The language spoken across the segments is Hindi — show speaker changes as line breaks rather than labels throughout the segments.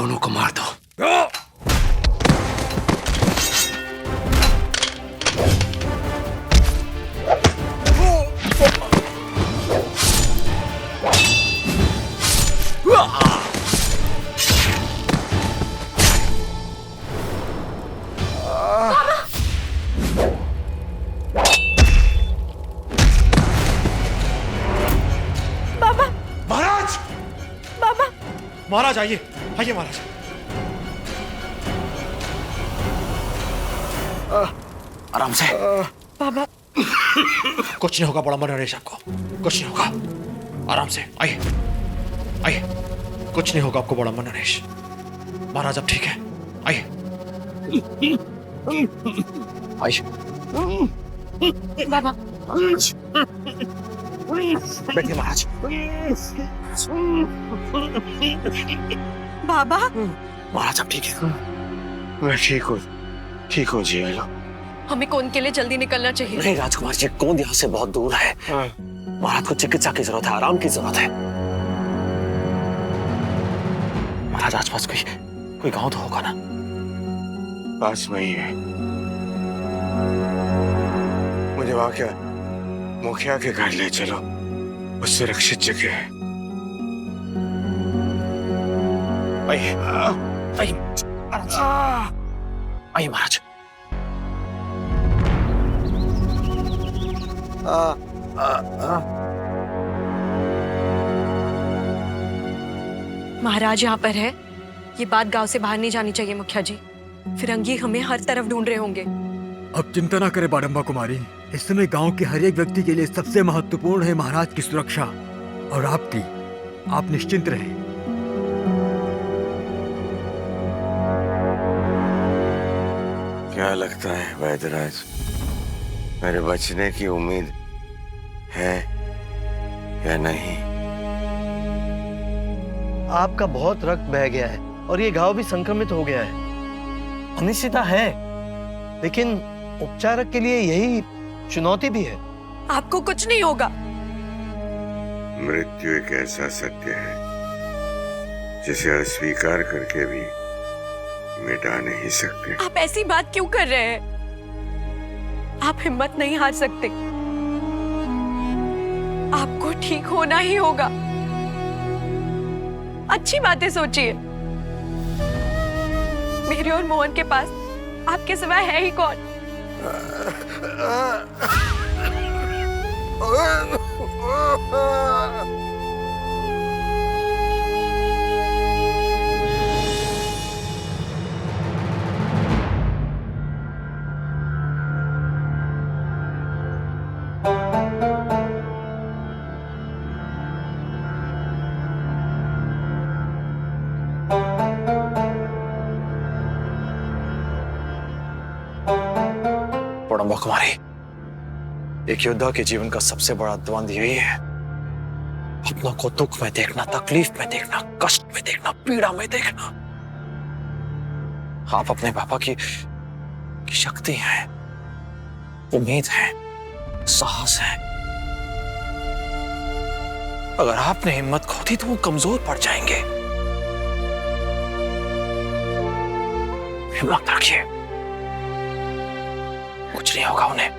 दोनों को मार दो।
महाराज आइए, आइए महाराज।
आराम से।
बाबा
कुछ नहीं होगा बड़ा नरेश, आपको कुछ नहीं होगा। आराम से आइए, आइए। कुछ नहीं होगा आपको बड़ा नरेश। महाराज अब ठीक है, आइए
आइए।
बाबा
बैठिए महाराज।
बाबा
महाराज अब ठीक है। मैं ठीक हूँ जी। हेलो।
हमें कौन के लिए जल्दी निकलना चाहिए।
नहीं राजकुमार जी, कौन यहाँ से बहुत दूर है। महाराज को चिकित्सा की जरूरत है, आराम की जरूरत है। महाराज आसपास कोई गांव तो होगा ना।
पास में ही है। मुझे वहां क्या मुखिया के घर ले चलो, वो सुरक्षित जगह है।
आइए आइए आइए महाराज।
महाराज यहाँ पर है। ये बात गांव से बाहर नहीं जानी चाहिए मुखिया जी, फिरंगी हमें हर तरफ ढूंढ रहे होंगे।
अब चिंता ना करें बाडम्बा कुमारी। इस समय गांव के हर एक व्यक्ति के लिए सबसे महत्वपूर्ण है महाराज की सुरक्षा और आपकी। आप निश्चिंत रहें।
क्या लगता है वैद्यराज, मेरे बचने की उम्मीद है या नहीं?
आपका बहुत रक्त बह गया है और ये घाव भी संक्रमित हो गया है। अनिश्चितता है, लेकिन उपचारक के लिए यही चुनौती भी है।
आपको कुछ नहीं होगा।
मृत्यु एक ऐसा सत्य है जिसे अस्वीकार करके भी मिटा नहीं सकते।
आप ऐसी बात क्यों कर रहे हैं। आप हिम्मत नहीं हार सकते। आपको ठीक होना ही होगा। अच्छी बातें सोचिए। मेरे और मोहन के पास आपके सिवाय है ही कौन।
बड़म्बा कुमारी, एक योद्धा के जीवन का सबसे बड़ा द्वंद यही है, अपनों को दुख में देखना, तकलीफ में देखना, कष्ट में देखना, पीड़ा में देखना। आप अपने पापा की शक्ति हैं, उम्मीद है, साहस है। अगर आपने हिम्मत खो दी तो वो कमजोर पड़ जाएंगे। हिम्मत रखिए, कुछ नहीं होगा उन्हें।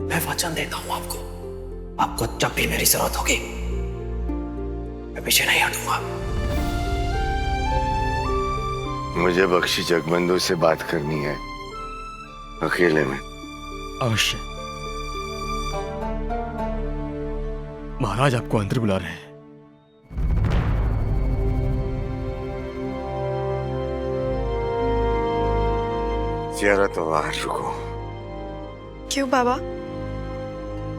मैं वचन देता हूं आपको जब भी मेरी जरूरत होगी मैं पीछे नहीं हटूंगा।
मुझे बख्शी जगबंधु से बात करनी है, अकेले में।
अवश्य। महाराज आपको अंदर बुला रहे हैं।
जरा तो बाहर रुको।
क्यों बाबा।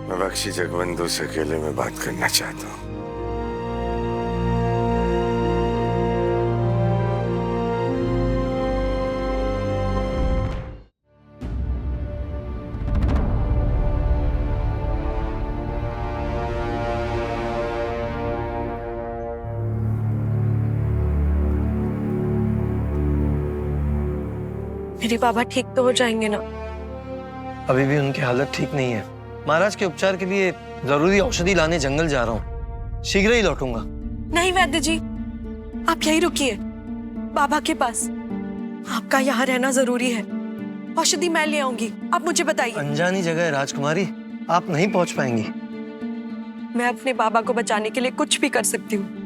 मैं बख्शी जगबंधु से अकेले में बात करना चाहता हूँ।
मेरे बाबा ठीक तो हो जाएंगे ना।
अभी भी उनकी हालत ठीक नहीं है। महाराज के उपचार के लिए जरूरी औषधि लाने जंगल जा रहा हूँ, शीघ्र ही लौटूंगा।
नहीं वैद्य जी, आप यहीं रुकिए, बाबा के पास। आपका यहाँ रहना जरूरी है। औषधि मैं ले आऊंगी, आप मुझे बताइए।
अनजानी जगह है राजकुमारी, आप नहीं पहुंच पाएंगी।
मैं अपने बाबा को बचाने के लिए कुछ भी कर सकती हूँ।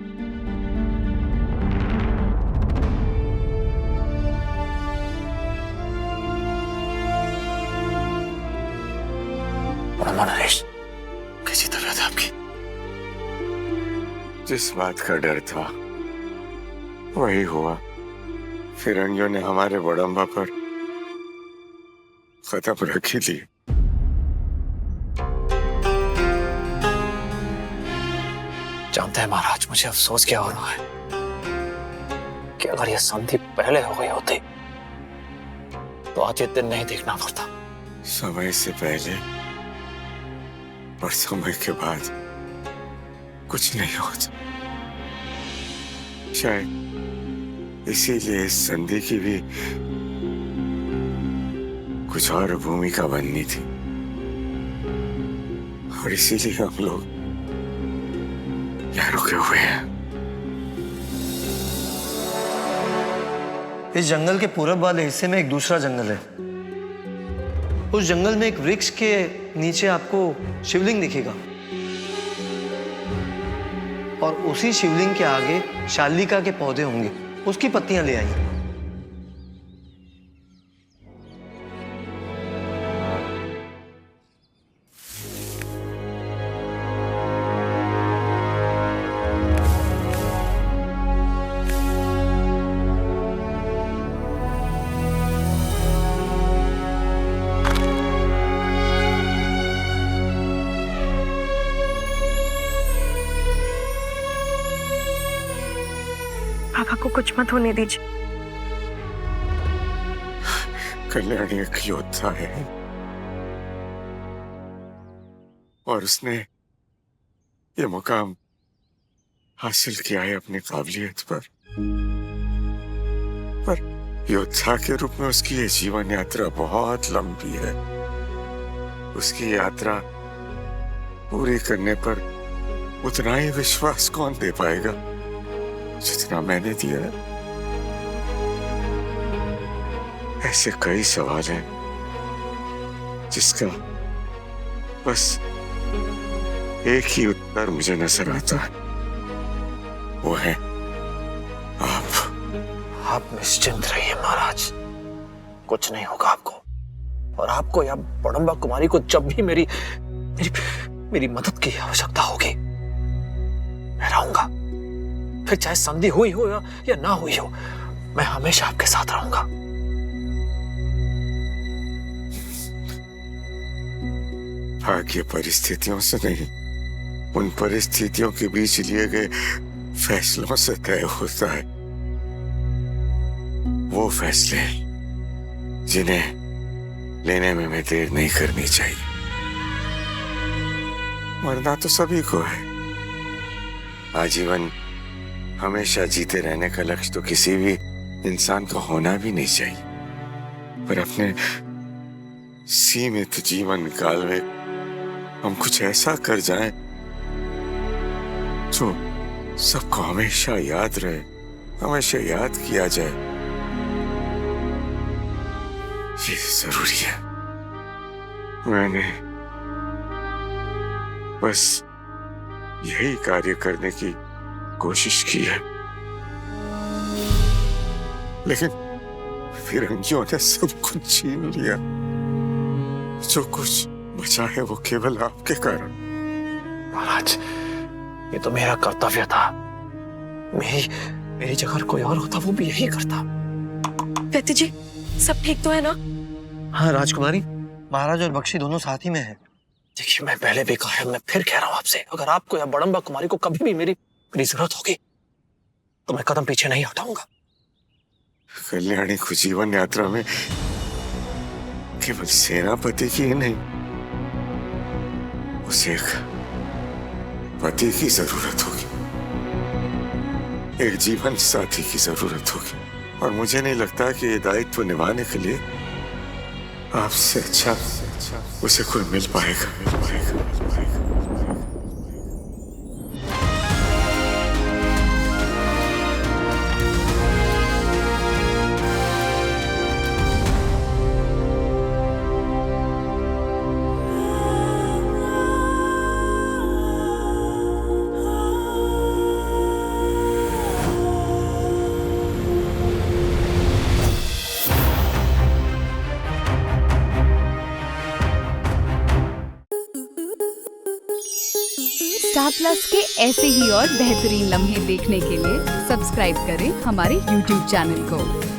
नरेश, कैसी तबीयत है आपकी?
जिस बात का डर था वही हुआ। फिरंगियों ने हमारे बड़म्बा पर कदम रख ही ली।
जानते हैं महाराज, मुझे अफसोस क्या हो रहा है कि अगर यह संधि पहले हो गई होती तो आज ये दिन नहीं देखना पड़ता।
समय से पहले और समय के बाद कुछ नहीं होता। शायद इसीलिए इस संधि की भी कुछ और भूमिका बननी थी और इसीलिए हम लोग यहाँ रुके हुए हैं।
इस जंगल के पूरब वाले हिस्से में एक दूसरा जंगल है। उस जंगल में एक वृक्ष के नीचे आपको शिवलिंग दिखेगा और उसी शिवलिंग के आगे शालिका के पौधे होंगे, उसकी पत्तियां ले आई।
बाबा को कुछ मत होने दीजिए।
कल्याणी एक योद्धा है और उसने ये मुकाम हासिल किया है अपनी काबिलियत पर योद्धा के रूप में उसकी ये जीवन यात्रा बहुत लंबी है। उसकी यात्रा पूरी करने पर उतना ही विश्वास कौन दे पाएगा जितना मैंने दिया है। ऐसे कई सवाल हैं जिसका बस एक ही उत्तर मुझे नजर आता है, वो है
आप निश्चिंत रहिए महाराज, कुछ नहीं होगा आपको। और आपको या बड़म्बा कुमारी को जब भी मेरी मदद की आवश्यकता होगी मैं रहूंगा। फिर चाहे संधि हुई हो या ना हुई हो, मैं हमेशा आपके साथ रहूंगा।
भाग्य परिस्थितियों से नहीं, उन परिस्थितियों के बीच लिए गए फैसलों से तय होता है। वो फैसले जिन्हें लेने में देर नहीं करनी चाहिए। मरना तो सभी को है, आजीवन हमेशा जीते रहने का लक्ष्य तो किसी भी इंसान का होना भी नहीं चाहिए। पर अपने सीमित जीवन काल में हम कुछ ऐसा कर जाएं जो सबको हमेशा याद रहे, हमेशा याद किया जाए, ये जरूरी है। मैंने बस यही कार्य करने की कोशिश की है, लेकिन फिरंगियों ने सब कुछ छीन लिया। जो कुछ बचा है वो केवल आपके कारण।
महाराज, ये तो मेरा कर्तव्य था। मेरी जगह कोई और होता वो भी यही करता।
वैद्य जी, सब ठीक तो है ना?
हाँ राजकुमारी, महाराज और बख्शी दोनों साथ ही में हैं।
देखिए, मैं पहले भी कहा है, मैं फिर कह रहा हूं आपसे, अगर आपको या बड़म्बा कुमारी को कभी भी मेरी जरूरत होगी तो मैं कदम पीछे नहीं हटाऊंगा।
कल्याणी को जीवन यात्रा में केवल सेनापति की ही नहीं, उसे एक पति की जरूरत होगी, एक जीवन साथी की जरूरत होगी। और मुझे नहीं लगता कि ये दायित्व निभाने के लिए आपसे अच्छा उसे कोई मिल पाएगा।
स्टार प्लस के ऐसे ही और बेहतरीन लम्हे देखने के लिए सब्सक्राइब करें हमारे YouTube चैनल को।